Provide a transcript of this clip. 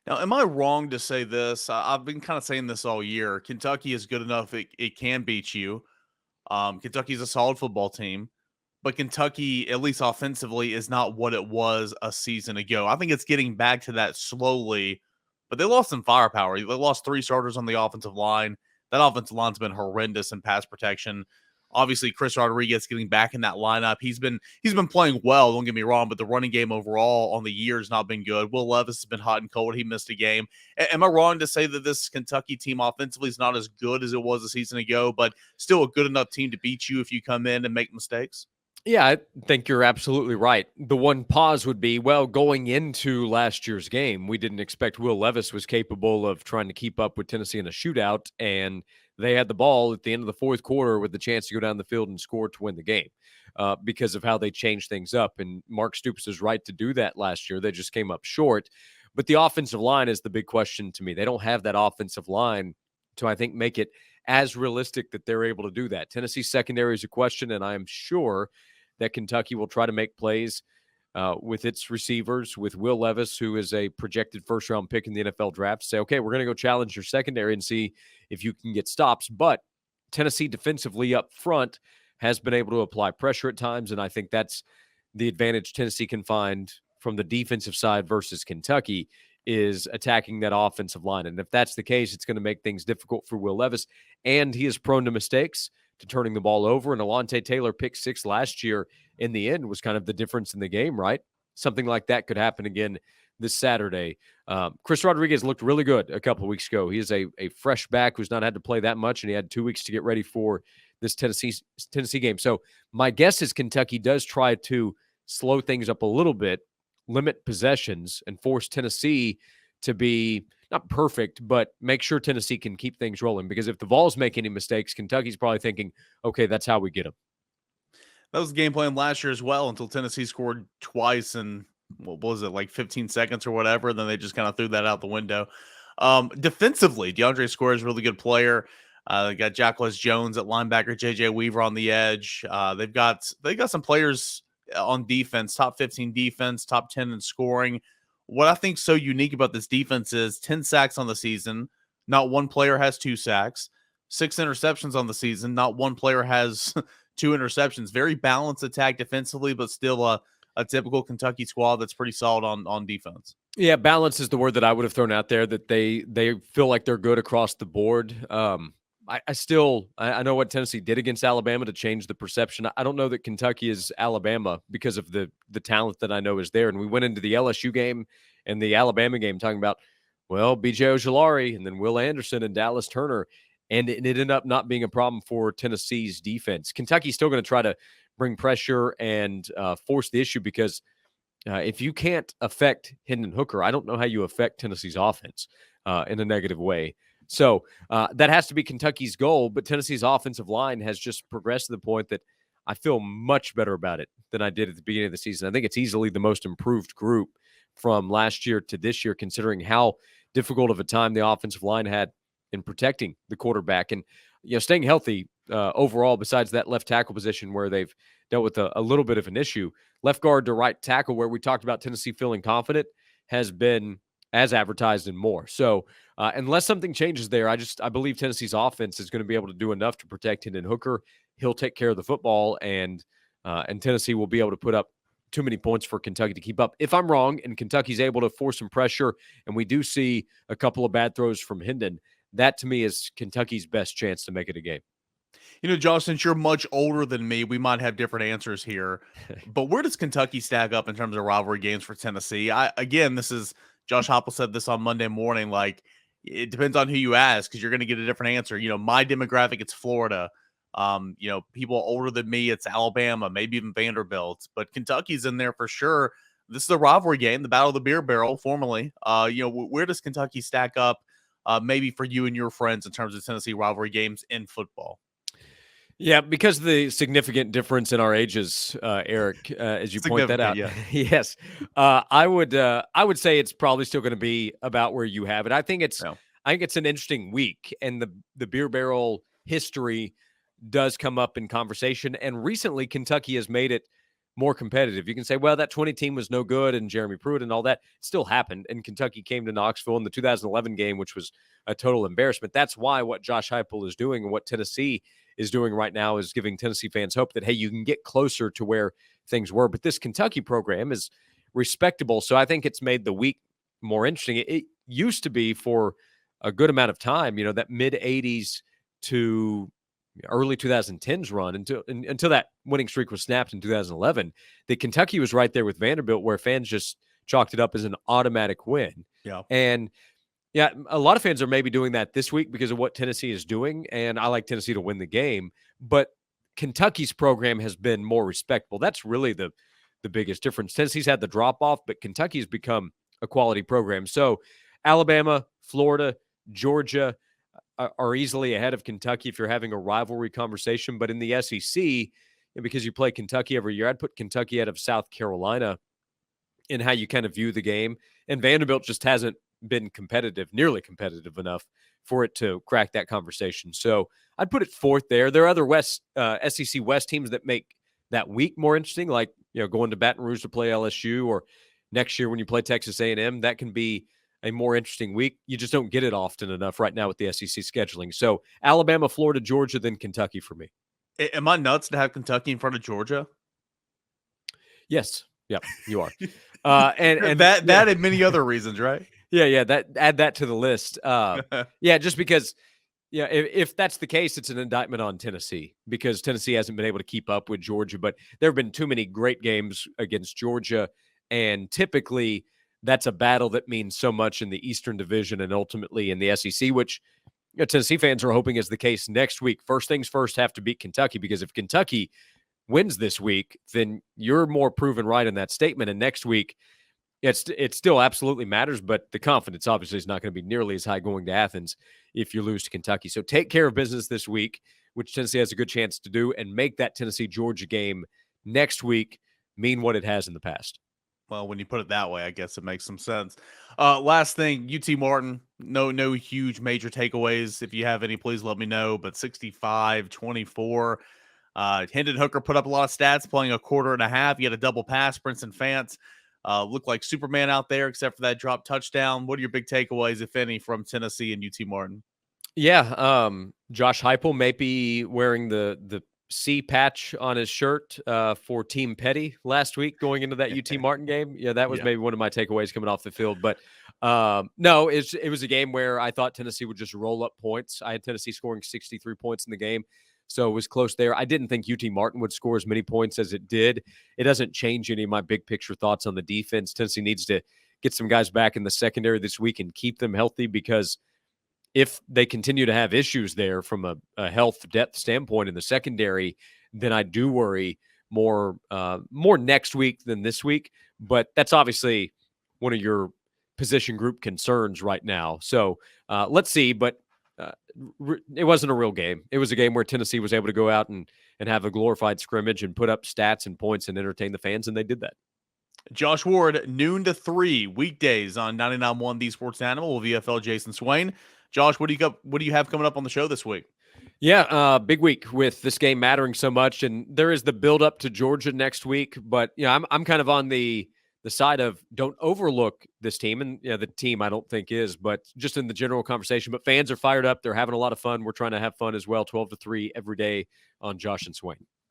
Now, am I wrong to say this? I've been kind of saying this all year. Kentucky is good enough; it can beat you. Kentucky's a solid football team, but Kentucky, at least offensively, is not what it was a season ago. I think it's getting back to that slowly, but they lost some firepower. They lost three starters on the offensive line. That offensive line's been horrendous in pass protection. Obviously, Chris Rodriguez getting back in that lineup. He's been playing well. Don't get me wrong, but the running game overall on the year has not been good. Will Levis has been hot and cold. He missed a game. Am I wrong to say that this Kentucky team offensively is not as good as it was a season ago, but still a good enough team to beat you if you come in and make mistakes? Yeah, I think you're absolutely right. The one pause would be, well, going into last year's game, we didn't expect Will Levis was capable of trying to keep up with Tennessee in a shootout, and they had the ball at the end of the fourth quarter with the chance to go down the field and score to win the game because of how they changed things up. And Mark Stoops is right to do that last year. They just came up short. But the offensive line is the big question to me. They don't have that offensive line to, I think, make it as realistic that they're able to do that. Tennessee's secondary is a question, and I am sure that Kentucky will try to make plays with its receivers, with Will Levis, who is a projected first-round pick in the NFL draft. Say, okay, we're going to go challenge your secondary and see if you can get stops. But Tennessee defensively up front has been able to apply pressure at times, and I think that's the advantage Tennessee can find from the defensive side versus Kentucky is attacking that offensive line. And if that's the case, it's going to make things difficult for Will Levis, and he is prone to mistakes, to turning the ball over. And Alontae Taylor pick six last year in the end was kind of the difference in the game, right? Something like that could happen again this Saturday. Chris Rodriguez looked really good a couple of weeks ago. He is a fresh back who's not had to play that much, and he had 2 weeks to get ready for this Tennessee game. So my guess is Kentucky does try to slow things up a little bit, limit possessions, and force Tennessee to be not perfect, but make sure Tennessee can keep things rolling. Because if the Vols make any mistakes, Kentucky's probably thinking, okay, that's how we get them. That was the game plan last year as well until Tennessee scored twice in what was it, like 15 seconds or whatever. Then they just kind of threw that out the window. Defensively, DeAndre Square is a really good player. They got Jacquez Jones at linebacker, JJ Weaver on the edge. They got some players on defense, top 15 defense, top 10 in scoring. What I think so unique about this defense is 10 sacks on the season. Not one player has two sacks. Six interceptions on the season. Not one player has two interceptions. Very balanced attack defensively, but still a typical Kentucky squad that's pretty solid on defense. Yeah, balance is the word that I would have thrown out there. That they feel like they're good across the board. I know what Tennessee did against Alabama to change the perception. I don't know that Kentucky is Alabama because of the talent that I know is there. And we went into the LSU game and the Alabama game talking about, well, BJ Ojolari and then Will Anderson and Dallas Turner. And it ended up not being a problem for Tennessee's defense. Kentucky's still going to try to bring pressure and force the issue because if you can't affect Hendon Hooker, I don't know how you affect Tennessee's offense in a negative way. So that has to be Kentucky's goal, but Tennessee's offensive line has just progressed to the point that I feel much better about it than I did at the beginning of the season. I think it's easily the most improved group from last year to this year, considering how difficult of a time the offensive line had in protecting the quarterback and staying healthy overall. Besides that left tackle position where they've dealt with a little bit of an issue, left guard to right tackle, where we talked about Tennessee feeling confident, has been as advertised and more. So unless something changes there, I believe Tennessee's offense is going to be able to do enough to protect Hendon Hooker. He'll take care of the football, and Tennessee will be able to put up too many points for Kentucky to keep up. If I'm wrong and Kentucky's able to force some pressure and we do see a couple of bad throws from Hendon, that to me is Kentucky's best chance to make it a game. Josh, since you're much older than me, we might have different answers here. But where does Kentucky stack up in terms of rivalry games for Tennessee? This is Josh Heupel said this on Monday morning. Like, it depends on who you ask because you're going to get a different answer. My demographic, it's Florida. People older than me, it's Alabama, maybe even Vanderbilt. But Kentucky's in there for sure. This is a rivalry game, the Battle of the Beer Barrel, formerly. Where does Kentucky stack up? Maybe for you and your friends in terms of Tennessee rivalry games in football. Yeah, because of the significant difference in our ages, Eric, as you point that out. Yeah. Yes, I would say it's probably still going to be about where you have it. I think it's an interesting week, and the beer barrel history does come up in conversation. And recently, Kentucky has made it more competitive. You can say, well, that 20 team was no good and Jeremy Pruitt and all that. It still happened. And Kentucky came to Knoxville in the 2011 game, which was a total embarrassment. That's why what Josh Heupel is doing and what Tennessee is doing right now is giving Tennessee fans hope that, hey, you can get closer to where things were. But this Kentucky program is respectable. So I think it's made the week more interesting. It used to be for a good amount of time, that mid 80s to early 2010s run until that winning streak was snapped in 2011, that Kentucky was right there with Vanderbilt, where fans just chalked it up as an automatic win. Yeah. And yeah, a lot of fans are maybe doing that this week because of what Tennessee is doing. And I like Tennessee to win the game, but Kentucky's program has been more respectable. That's really the biggest difference. Tennessee's had the drop off, but Kentucky's become a quality program. So Alabama, Florida, Georgia are easily ahead of Kentucky if you're having a rivalry conversation. But in the SEC, because you play Kentucky every year, I'd put Kentucky out of South Carolina in how you kind of view the game. And Vanderbilt just hasn't been nearly competitive enough for it to crack that conversation. So I'd put it fourth there. There are other SEC West teams that make that week more interesting, like going to Baton Rouge to play LSU, or next year when you play Texas A&M. That can be a more interesting week. You just don't get it often enough right now with the SEC scheduling. So Alabama, Florida, Georgia, then Kentucky for me. Am I nuts to have Kentucky in front of Georgia? Yes. Yep, you are. And that and many other reasons, right? Yeah. Add that to the list. Yeah, just because, if that's the case, it's an indictment on Tennessee, because Tennessee hasn't been able to keep up with Georgia. But there have been too many great games against Georgia, and typically that's a battle that means so much in the Eastern Division and ultimately in the SEC, which Tennessee fans are hoping is the case next week. First things first, have to beat Kentucky, because if Kentucky wins this week, then you're more proven right in that statement. And next week, it still absolutely matters, but the confidence obviously is not going to be nearly as high going to Athens if you lose to Kentucky. So take care of business this week, which Tennessee has a good chance to do, and make that Tennessee-Georgia game next week mean what it has in the past. Well, when you put it that way, I guess it makes some sense. Last thing, UT Martin, no huge major takeaways. If you have any, please let me know. But 65-24. Hendon Hooker put up a lot of stats playing a quarter and a half. He had a double pass. Princeton Fance looked like Superman out there, except for that drop touchdown. What are your big takeaways, if any, from Tennessee and UT Martin? Yeah, Josh Heupel may be wearing the C patch on his shirt for Team Petty last week going into that UT Martin game. Yeah, that was maybe one of my takeaways coming off the field. But no, it was a game where I thought Tennessee would just roll up points. I had Tennessee scoring 63 points in the game, so it was close there. I didn't think UT Martin would score as many points as it did. It doesn't change any of my big picture thoughts on the defense. Tennessee needs to get some guys back in the secondary this week and keep them healthy, because if they continue to have issues there from a health depth standpoint in the secondary, then I do worry more next week than this week. But that's obviously one of your position group concerns right now. So let's see. But it wasn't a real game. It was a game where Tennessee was able to go out and have a glorified scrimmage and put up stats and points and entertain the fans, and they did that. Josh Ward, noon to 3 weekdays on 99.1 The Sports Animal with VFL Jason Swain. Josh, what do you have coming up on the show this week? Yeah, big week with this game mattering so much, and there is the build up to Georgia next week. But I'm kind of on the side of don't overlook this team, and the team I don't think is, but just in the general conversation. But fans are fired up; they're having a lot of fun. We're trying to have fun as well. 12 to 3 every day on Josh and Swain.